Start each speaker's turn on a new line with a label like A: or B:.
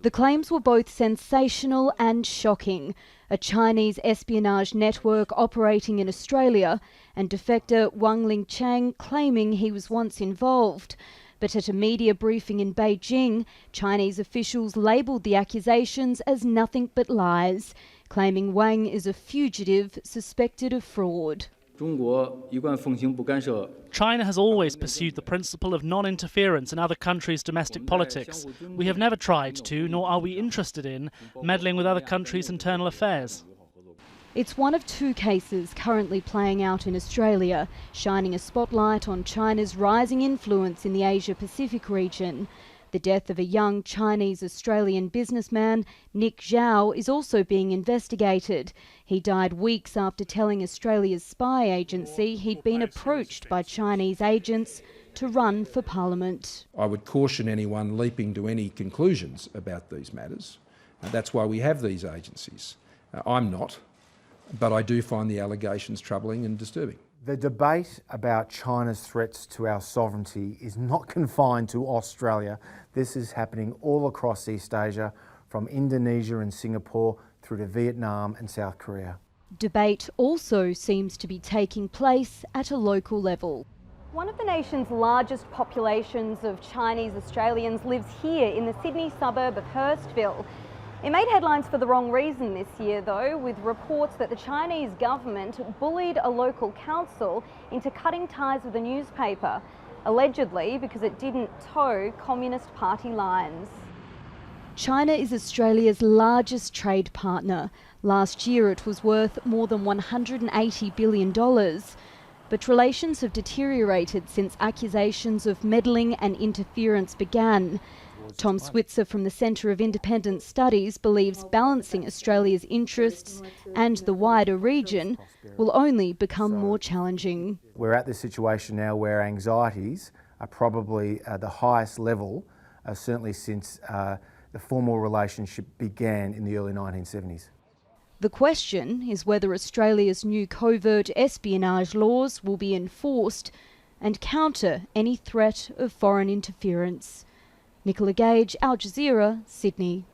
A: The claims were both sensational and shocking. A Chinese espionage network operating in Australia and defector Wang Lingchang claiming he was once involved. But at a media briefing in Beijing, Chinese officials labelled the accusations as nothing but lies, claiming Wang is a fugitive suspected of fraud.
B: China has always pursued the principle of non-interference in other countries' domestic politics. We have never tried to, nor are we interested in, meddling with other countries' internal affairs.
A: It's one of two cases currently playing out in Australia, shining a spotlight on China's rising influence in the Asia-Pacific region. The death of a young Chinese-Australian businessman, Nick Zhao, is also being investigated. He died weeks after telling Australia's spy agency he'd been approached by Chinese agents to run for Parliament.
C: I would caution anyone leaping to any conclusions about these matters. That's why we have these agencies. I'm not, but I do find the allegations troubling and disturbing.
D: The debate about China's threats to our sovereignty is not confined to Australia. This is happening all across East Asia, from Indonesia and Singapore through to Vietnam and South Korea.
A: Debate also seems to be taking place at a local level. One of the nation's largest populations of Chinese Australians lives here in the Sydney suburb of Hurstville. It made headlines for the wrong reason this year, though, with reports that the Chinese government bullied a local council into cutting ties with the newspaper, allegedly because it didn't toe Communist Party lines. China is Australia's largest trade partner. Last year it was worth more than $180 billion. But relations have deteriorated since accusations of meddling and interference began. Tom Switzer from the Centre of Independent Studies believes balancing Australia's interests and the wider region will only become more challenging.
D: We're at this situation now where anxieties are probably at the highest level, certainly since the formal relationship began in the early 1970s.
A: The question is whether Australia's new covert espionage laws will be enforced and counter any threat of foreign interference. Nicola, Gage, Jazeera, Sydney.